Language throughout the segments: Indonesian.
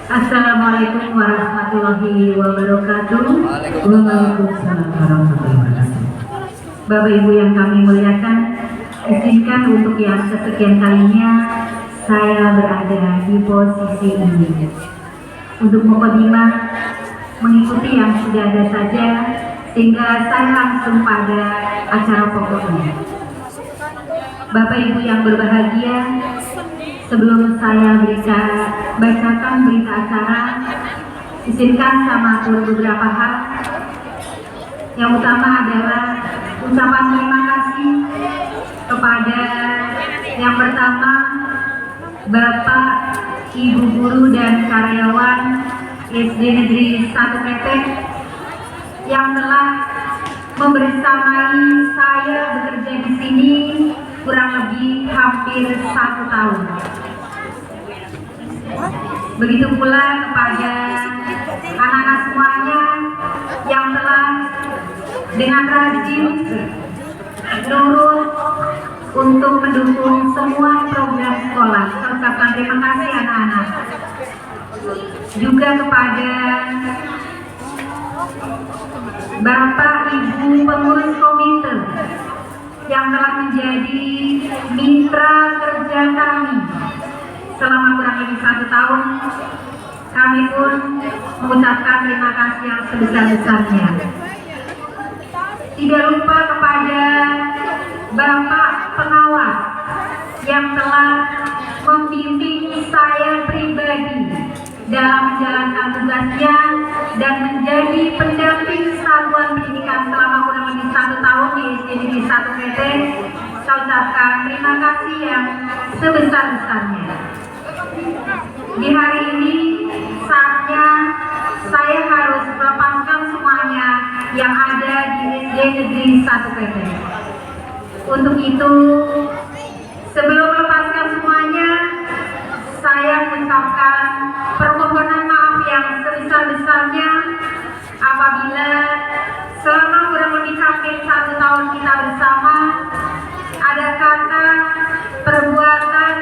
Assalamualaikum warahmatullahi wabarakatuh. Waalaikumsalam warahmatullahi wabarakatuh. Bapak Ibu yang kami muliakan, izinkan untuk yang kesekian kalinya saya berada di posisi ini untuk mukadimah mengikuti yang sudah ada saja, sehingga saya langsung pada acara pokoknya. Bapak Ibu yang berbahagia, sebelum saya bacakan berita acara, izinkan sama atur beberapa hal. Yang utama adalah ucapan terima kasih kepada yang pertama Bapak, Ibu guru dan karyawan SD Negeri 1 Kepeng yang telah membersamai saya bekerja di sini kurang lebih hampir 1 tahun. Begitu pula kepada anak-anak semuanya yang telah dengan rajin nurut untuk mendukung semua program sekolah. Saya ucapkan terima kasih anak-anak. Juga kepada Bapak Ibu pengurus komite yang telah menjadi mitra kerja kami selama kurang lebih 1 tahun. Kami pun mengucapkan terima kasih yang sebesar-besarnya. Tidak lupa kepada Bapak pengawas yang telah membimbing saya pribadi dalam menjalankan tugasnya dan menjadi pendamping satuan pendidikan selama kurang lebih 1 tahun di SD Negeri 1 Kepeng. Saya ucapkan terima kasih yang sebesar-besarnya. Di hari ini saatnya saya harus melepaskan semuanya yang ada di SD Negeri 1 Kepeng. Untuk itu, sebelum melepaskan semuanya, saya mengucapkan permohonan maaf yang sebesar-besarnya apabila selama kurang lebih hampir 1 tahun kita bersama ada kata, perbuatan,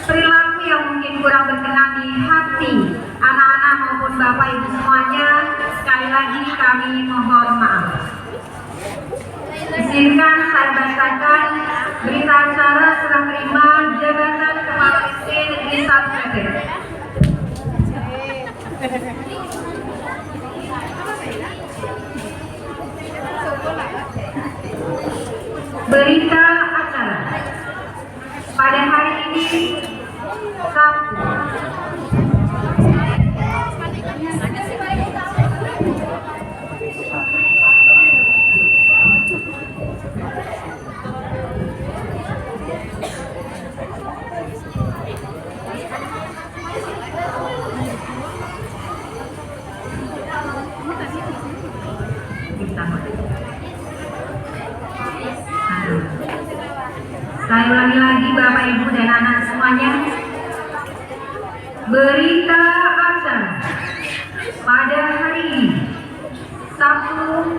perilaku yang mungkin kurang berkenan di hati anak-anak maupun Bapak Ibu semuanya. Sekali lagi kami mohon maaf. Izinkan saya bacakan berita acara serah terima jabatan Kepala SD Negeri 1 Kepeng. Berita acara pada hari ini Sabtu saya ulangi lagi Bapak Ibu dan anak semuanya. Berita acara pada hari ini Sabtu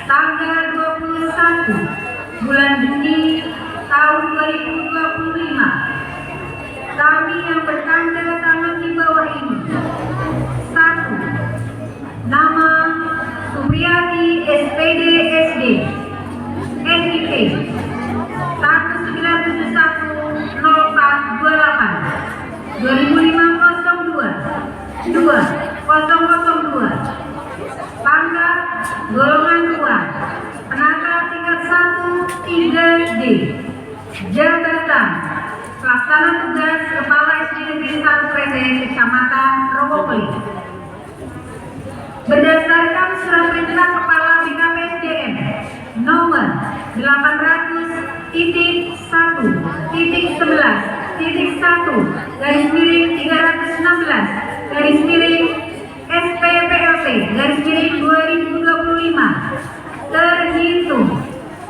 tanggal 21 bulan Juni tahun 2025. Kami yang bertanda tangan di bawah ini: 1. Nama Supriyati SPD SD NIP 19710428 2005-02 2002 pangkat golongan 2 penata tingkat 1 3D. Jabatan pelaksana tugas Kepala SD Negeri 1 Kepeng Kecamatan Rowopoli. Berdasarkan surat perintah Kepala BKPSDM nomor 800.1.316/SPPLT/2025 terhitung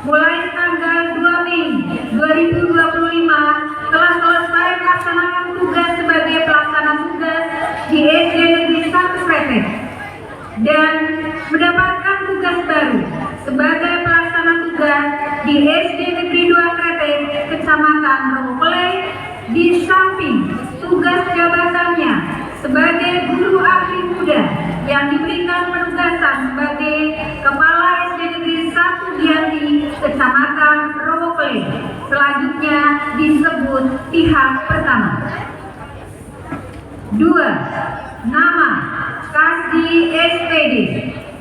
mulai tanggal 2 Mei 2025 telah selesai melaksanakan tugas sebagai pelaksana tugas di SD Negeri 1 Kepeng dan mendapatkan tugas tugas baru sebagai pelaksana tugas di SD Negeri 2 Kretek, Kecamatan Rowoklei, di samping tugas jabatannya sebagai guru ahli muda yang diberikan penugasan sebagai Kepala SD Negeri 1 Giyanti, Kecamatan Rowoklei. Selanjutnya disebut pihak pertama. 2. Nama Kasdi SPD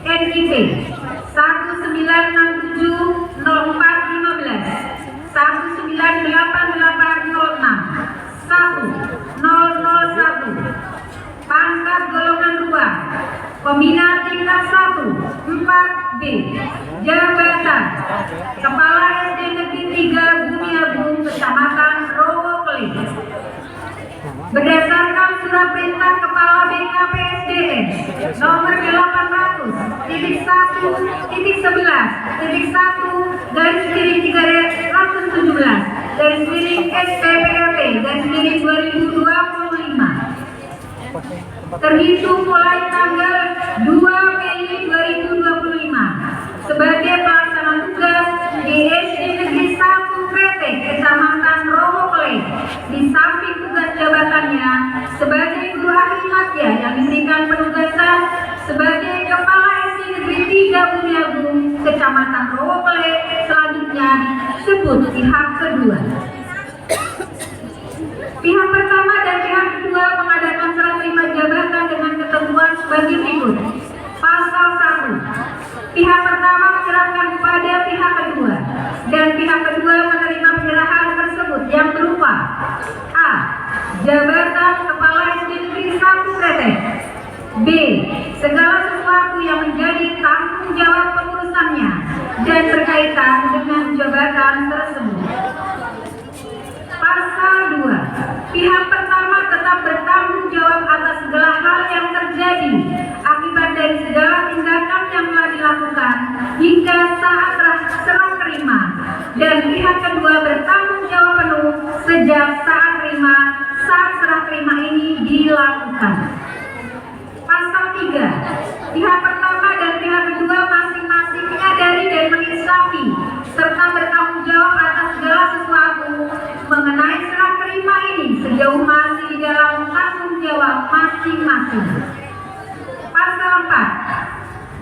NIP 1967 04 15 198806 1001 pangkat golongan 2 pembina tingkat 1 4B jabatan Kepala SD Negeri 3 Bumiagung, Kecamatan Rowoklei. Berdasarkan surat perintah Kepala BKPSDM nomor 800.1-11-117-SPPLT-2025 terhitung mulai tanggal 2 Mei 2025 sebagai pelaksana tugas di SD Negeri 1 Kretek, Kecamatan Rowoklei, di samping tugas jabatannya sebagai guru ahli madya yang diberikan penugasan sebagai Kepala SD Negeri 3 Bumiagung, Kecamatan Rowoklei. Selanjutnya disebut pihak kedua. Pihak pertama dan pihak kedua mengadakan serah terima jabatan dengan ketentuan sebagai berikut. Pasal 1. Pihak pertama menyerahkan kepada pihak kedua dan pihak kedua menerima penyerahan tersebut yang berupa A. Jabatan Kepala SD Negeri 1 Kretek. B. Segala sesuatu yang menjadi tanggung jawab pengurusannya dan berkaitan dengan jabatan tersebut. Pasal 2. Pihak pertama tetap bertanggung jawab atas segala hal yang terjadi akibat dari segala tindakan yang telah dilakukan hingga saat serah terima, dan pihak kedua bertanggung jawab penuh sejak saat serah terima ini dilakukan. Pasal 3. Pihak pertama dan pihak kedua masing-masing menyadari dan menginsyafi serta bertanggung jawab atas segala sesuatu mengenai serah terima ini sejauh masih di dalam tanggung jawab masing-masing. Pasal 4.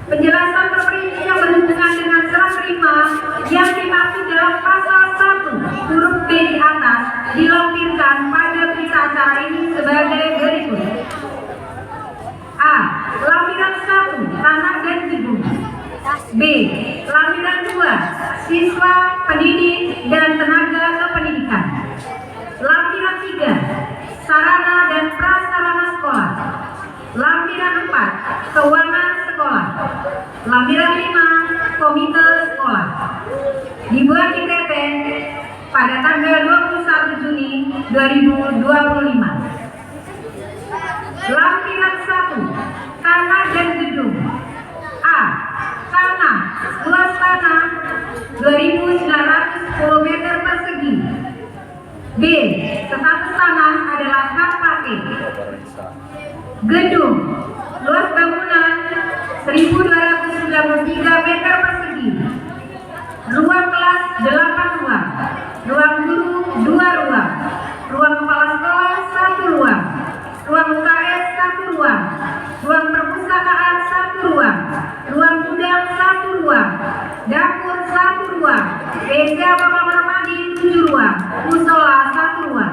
Penjelasan terperinci yang berhubungan dengan serah terima yang dimaksud dalam pasal 1 huruf B di atas dilampirkan pada berita acara ini sebagai berikut. A. Lampiran 1 tanah dan gedung. B. Lampiran 2 siswa, pendidik, dan tenaga kependidikan. Lampiran 3 sarana dan prasarana sekolah. Lampiran 4 keuangan sekolah. Lampiran 5 komite sekolah. Dibuat di Kretek pada tanggal 21 Juni 2025. Lampiran 1 tanah dan gedung. A. Tanah, luas tanah 2.910 meter persegi. B. Status tanah adalah hak pakai. Gedung, luas bangunan 1.293 meter persegi. Ruang kelas 8 ruang. Ruang guru 2 ruang. Ruang kepala sekolah 1 ruang. Ruang UKS 1 ruang. Ruang perpustakaan 1 ruang. Ruang gudang 1 ruang. Dapur 1 ruang. WC atau kamar mandi 7 ruang. Musola 1 ruang.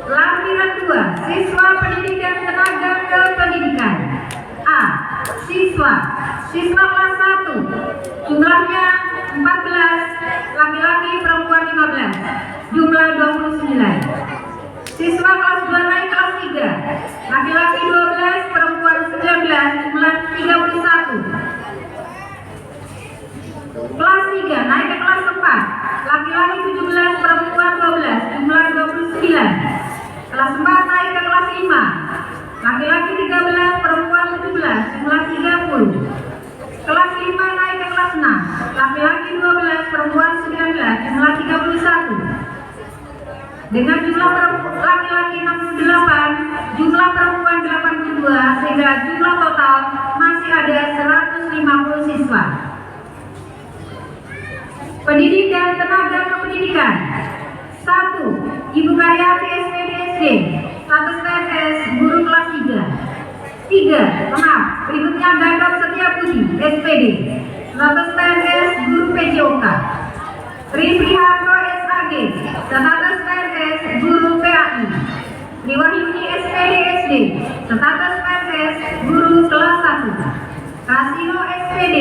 Lampiran 2 siswa, pendidik, dan tenaga kependidikan. A. Siswa kelas 1 jumlahnya 14, laki-laki perempuan 15, jumlah 29. Siswa kelas 2 naik kelas 3, laki-laki 12, perempuan 19, jumlah 31. Kelas 3 naik ke kelas 4, laki-laki 17, perempuan 12, jumlah 29. Kelas 4 naik ke kelas 5, laki-laki 13, perempuan 17, jumlah 30. Kelas 5 naik ke kelas 6, laki-laki 12, perempuan 19, jumlah 31. Dengan jumlah laki-laki 68, jumlah perempuan 82, sehingga jumlah total masih ada 150 Pendidik dan tenaga kependidikan. 1. Ibu Karyati SPD SD, status PNS, guru kelas 3. Berikutnya Gatot Setiabudi SPD, status PNS, guru PJOK. Tri Priharto SAG, status PNS, guru PAI. Triwahyuni SPD SD, status PNS, guru kelas 1. Kasino SPD,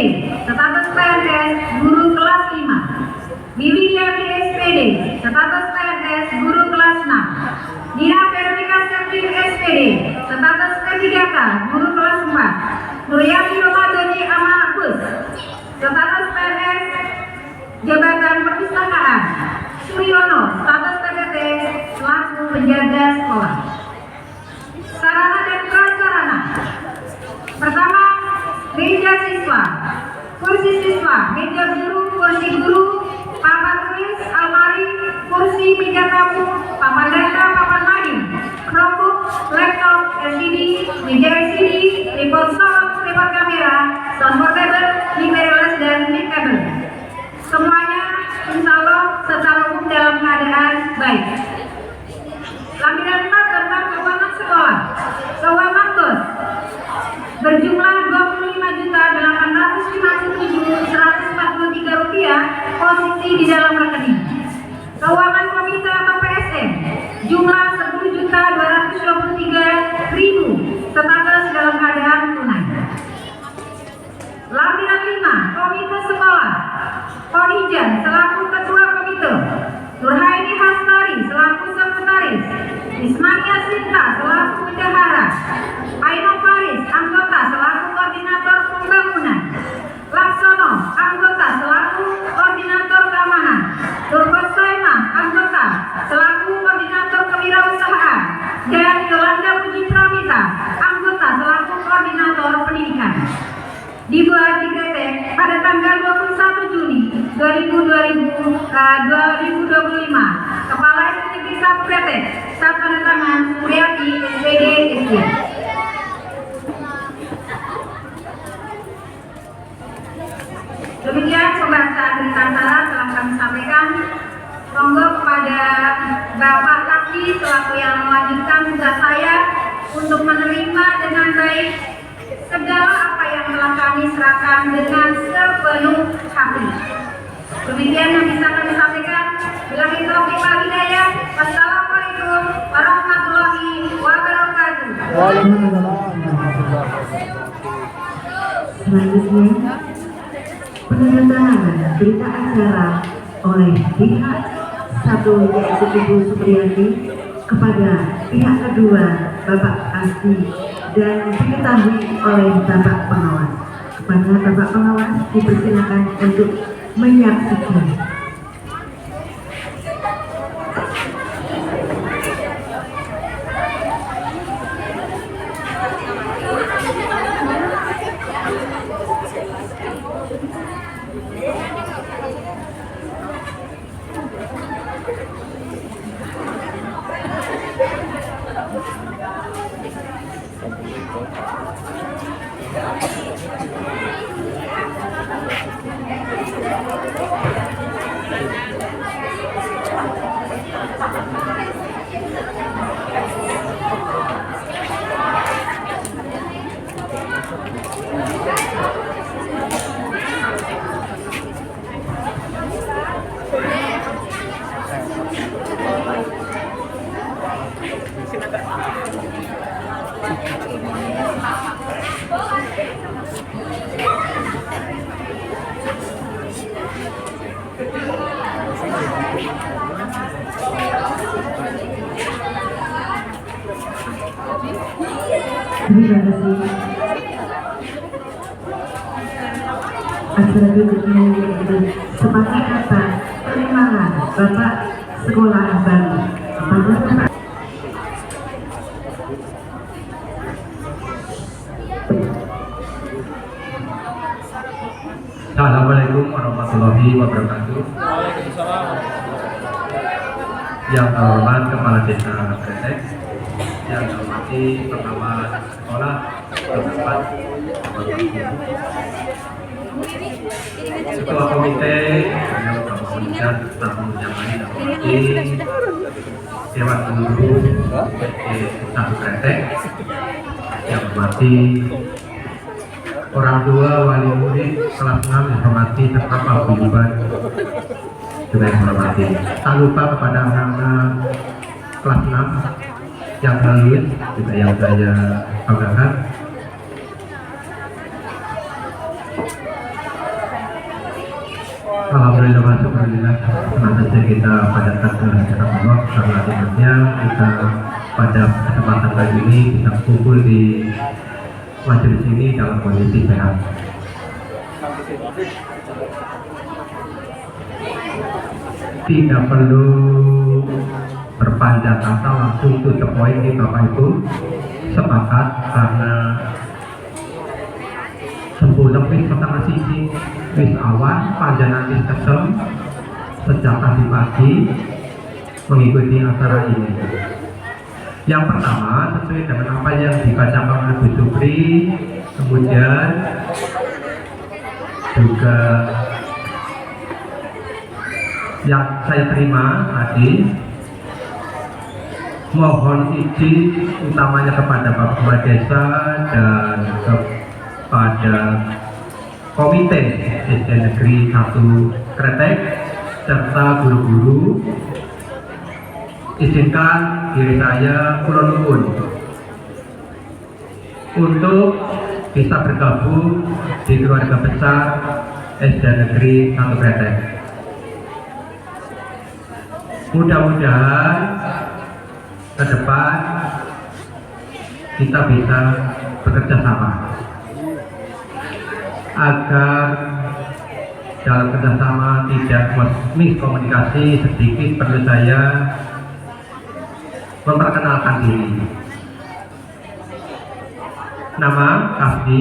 status PNS, guru kelas 5. Bibi Yati SPD, status PNS, guru kelas 6. Nina Veronica Septin SPD, status P3K, guru kelas 4. Nuryati Romadoni Amalapus, status PNS, Jabatan Perpustakaan. Suryono, status PTT, selaku penjaga sekolah. Sarana dan prasarana. Pertama, meja siswa, kursi siswa, meja guru, kursi guru, papan tulis, almari, kursi, meja tamu, papan data, papan main, Chromebook, laptop, LCD, meja LCD, tripod sound, tripod kamera, sound portable, mirrorless dan mic cable. Semuanya insya Allah secara umum dalam keadaan baik. Lampiran 4 tentang keuangan sekolah. Keuangan BOS berjumlah Rp857.143 posisi di dalam rekening. Keuangan komite atau PSM jumlah Rp10.223.000 status dalam keadaan tunai. Lampiran 5 komite sekolah. Ponijan selaku ketua komite, Nurhaini Hastari selaku sekretaris, Ismania Sinta selaku bendahara, Aino Faris anggota selaku koordinator pembangunan, Laksono anggota selaku koordinator keamanan, Turkosaima anggota selaku koordinator kewirausahaan, dan Yolanda Puji Pramita anggota selaku koordinator pendidikan. Dibuat di Kretek pada tanggal 21 Juli 2025. Kepala Eksekutif Desa Kretek, saat tanda tangan Suryati SPD SD. Demikian pembahasan berita acara telah kami sampaikan. Monggo kepada Bapak Kaki selaku yang melanjutkan tugas saya untuk menerima dengan baik segala apa yang telah kami serahkan dengan sepenuh hati. Demikian yang bisa kami sampaikan. Billahi taufiq wal hidayah. Wassalamualaikum warahmatullahi wabarakatuh. Selanjutnya, penandatanganan berita acara oleh pihak satu yaitu Ibu Supriyati kepada pihak kedua Bapak Asti dan diketahui oleh Bapak Pengawas. Kepada Bapak Pengawas dipersilakan untuk menyaksikan. Terima kasih. Acara berikutnya yaitu sebagai kata penerimaan Bapak Sekolah Baru. Assalamualaikum warahmatullahi wabarakatuh. Yang terhormat Kepala Desa Kretek, yang terhormati Pengawas Sekolah, terdapat Ketua Komite Bapak Komisar Tamu yang lain Dewan Guru Satu Kretek yang hormati orang tua, wali murid, kelas 6 yang hormati serta paguyuban juga yang hormati. Tak lupa kepada anak-anak kelas 6 yang hadir juga yang saya banggakan. Alhamdulillah, senang saja kita padatkan dengan hadirat Allah karena akhirnya kita pada kesempatan kali ini bisa kumpul di majelis ini dalam kondisi sehat. Tidak perlu berpanjang kata, langsung to the point nih Bapak Ibu. Sepakat karena sempurna wis petang siji wis awan panjenengan wis kesel sejak tadi pagi mengikuti acara ini. Yang pertama sesuai dengan apa yang dibacakan oleh Bu Supri, kemudian juga yang saya terima tadi, mohon izin utamanya kepada Bapak Kepala Desa dan kepada Komite SD Negeri 1 Kretek serta guru-guru, izinkan diri saya kula nuwun untuk bisa bergabung di keluarga besar SD Negeri 1 Kretek. Mudah-mudahan ke depan kita bisa bekerja sama agar dalam kerjasama tidak miskomunikasi. Sedikit perlu saya memperkenalkan diri. Nama Kasdi,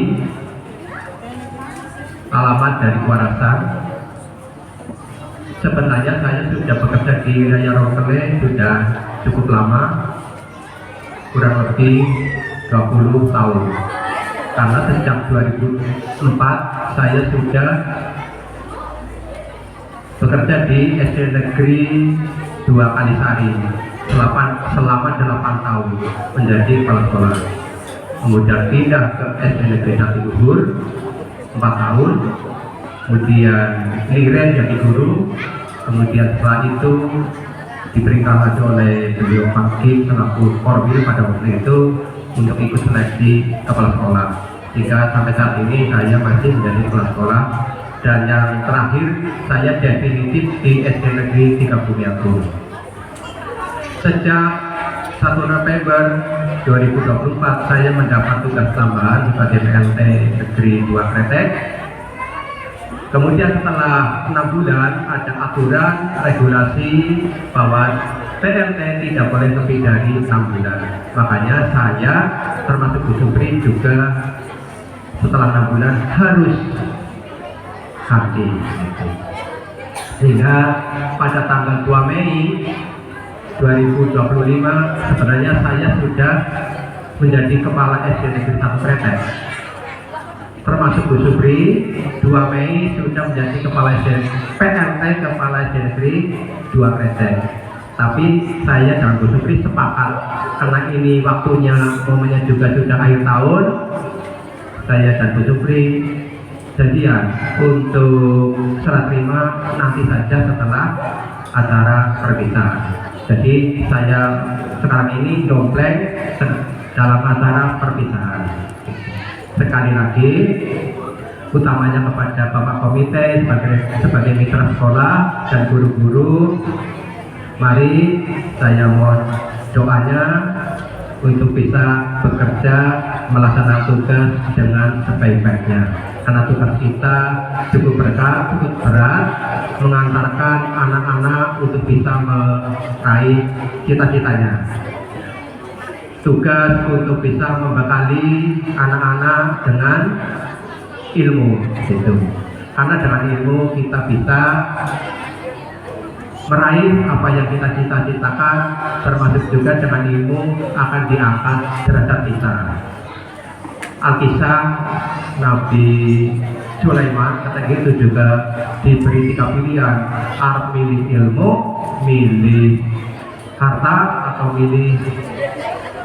alamat dari Kuarasan. Sebenarnya saya sudah bekerja di wilayah Rongkele sudah cukup lama, kurang lebih 20 tahun. Karena sejak 2004 saya sudah bekerja di SD Negeri 2 Kalisari selama 8 tahun menjadi kepala sekolah. Kemudian pindah ke SD Negeri 1 Luhur 4 tahun, kemudian liren jadi guru, kemudian setelah itu diberikan lagi oleh beliau Pakik selaku korwil pada waktu itu untuk ikut seleksi kepala sekolah, sehingga sampai saat ini saya masih menjadi kepala sekolah. Dan yang terakhir saya definitif di SD Negeri 3 Bumiagung. Sejak 1 November 2024 saya mendapat tugas tambahan sebagai PLT Negeri 2 Kretek. Kemudian setelah 6 bulan ada aturan regulasi bahwa PLT tidak boleh lebih dari 6 bulan. Makanya saya termasuk Bu Supri juga setelah 6 bulan harus hadir. Sehingga pada tanggal 2 Mei 2025 sebenarnya saya sudah menjadi kepala SD Negeri 1 Kretek. Termasuk Bu Supri 2 Mei sudah menjadi kepala SD PLT kepala SD Negeri 2 Kretek. Tapi saya dan Bu Supri sepakat karena ini waktunya momennya juga sudah akhir tahun, saya dan Bu Supri jadian untuk serah terima nanti saja setelah acara perpisahan. Jadi saya sekarang ini dompleng dalam acara perpisahan. Sekali lagi utamanya kepada Bapak Komite sebagai mitra sekolah dan guru-guru, mari saya mohon doanya untuk bisa bekerja melaksanakan tugas dengan sebaik-baiknya. Karena tugas kita cukup berat, mengantarkan anak-anak untuk bisa meraih cita-citanya. Tugas untuk bisa membekali anak-anak dengan ilmu, gitu. Karena dengan ilmu kita bisa meraih apa yang kita cita-citakan, termasuk juga dengan ilmu akan diangkat derajat kita. Alkisah Nabi Sulaiman kata itu juga diberi 3 pilihan, arep milih ilmu, milih harta, atau milih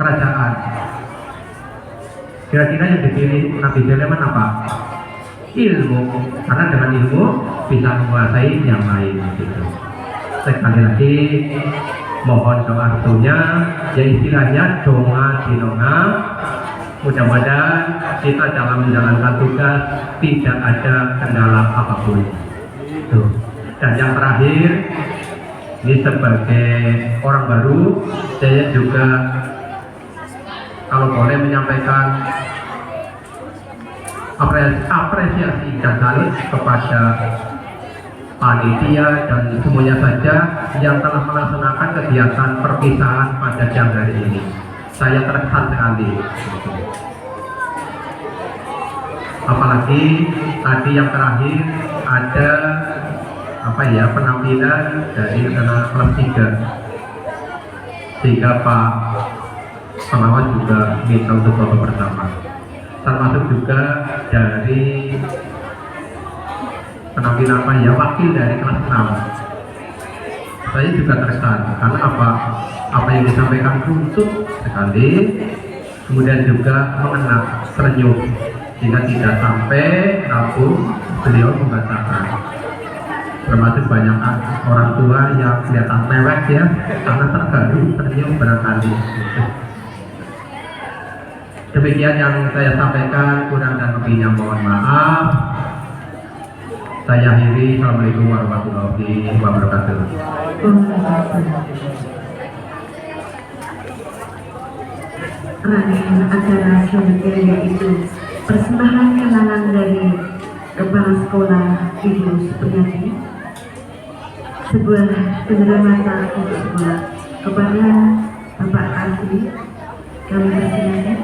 kerajaan. Kira-kira yang dipilih Nabi Sulaiman apa? Ilmu, karena dengan ilmu bisa menguasai yang lain gitu. Sekali lagi mohon doa restunya, ya istilahnya donga dinonga. Mudah-mudahan kita dalam menjalankan tugas tidak ada kendala apapun. Tuh. Dan yang terakhir, ini sebagai orang baru, saya juga kalau boleh menyampaikan apresiasi dan salut kepada panitia dan semuanya saja yang telah melaksanakan kegiatan perpisahan pada siang hari ini. Saya terkesan sekali. Apalagi tadi yang terakhir ada penampilan dari anak kelas 3, sehingga Pak pengawas juga minta untuk foto bersama, termasuk juga dari penampilan wakil dari kelas 6. Saya juga terkesan karena apa yang disampaikan runtut sekali, kemudian juga mengena, serenyuh, sehingga tidak sampai rapuh beliau membacakan. Termasuk banyak orang tua yang kelihatan mewek ya, karena terharu serenyuh barangkali. Demikian yang saya sampaikan, kurang dan lebihnya mohon maaf. Saya akhiri. Assalamualaikum warahmatullahi wabarakatuh. Rangkaian acara selanjutnya yaitu persembahan kenangan dari Kepala Sekolah Ibu Supriyati, sebuah penyelamatan untuk sekolah kepada Bapak Asri. Kami persilakan.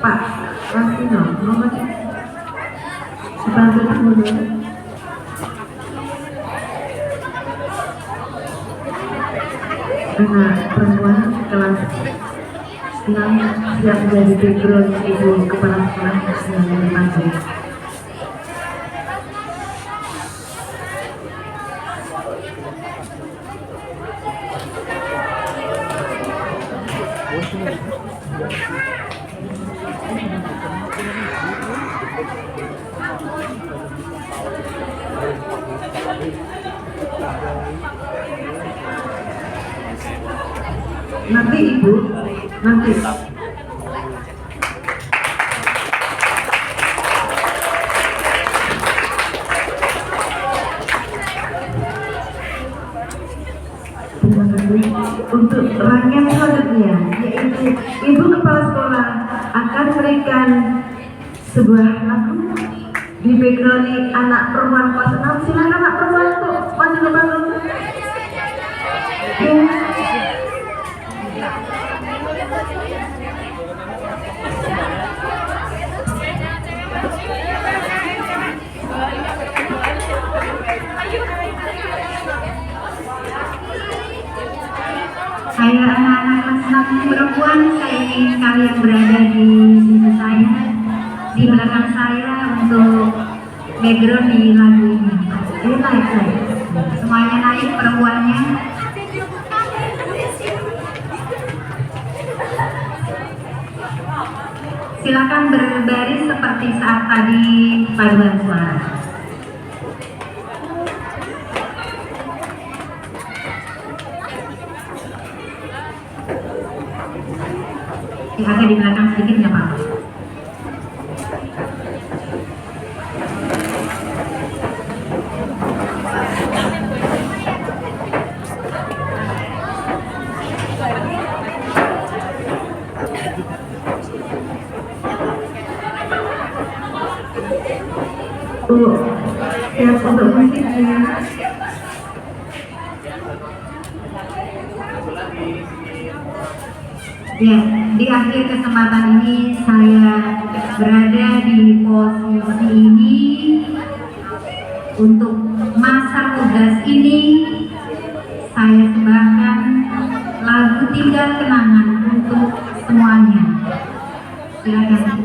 Pak Rasino, mohon dibantu dulu. Anak perempuan kelas 6 siap menjadi background ibu kepala sekolah yang dipanggil. Nanti ibu, nanti. Untuk rangkaian selanjutnya, yaitu ibu kepala sekolah akan memberikan sebuah lagu di background anak perempuan kelas 6. Silakan anak perempuan untuk maju ke panggung. Saya anak-anak kelas 6 perempuan, saya ingin kalian berada di sisi saya, di belakang saya untuk background di lagu ini. Jadi naik. Semuanya naik perempuannya. Silakan berbaris seperti saat tadi paduan suara. Agak di belakang sedikit nggak apa-apa. Siap untuk musiknya. Ya, di akhir kesempatan ini saya berada Untuk masa tugas ini saya sebahkan lagu Tinggal Kenangan untuk semuanya. Silakan.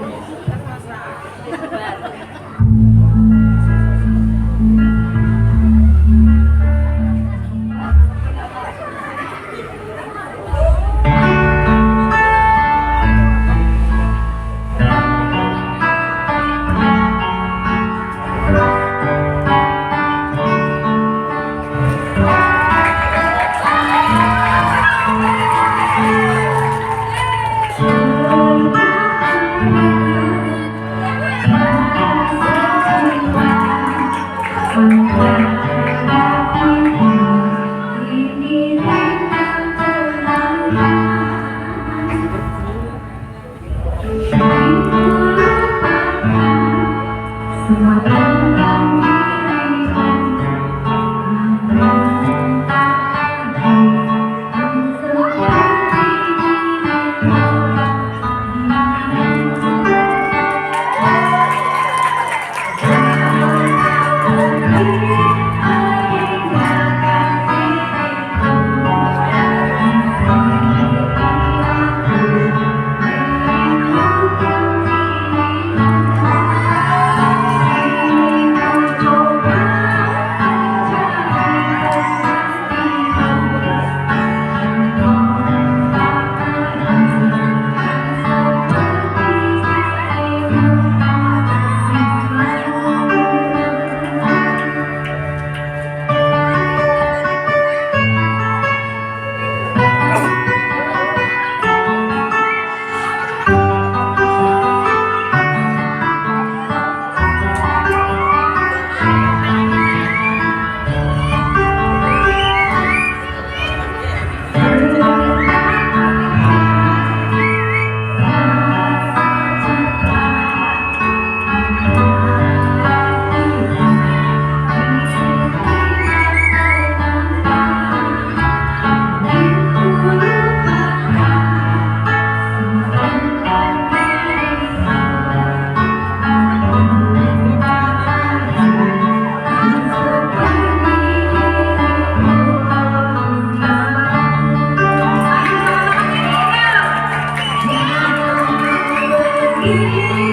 Ini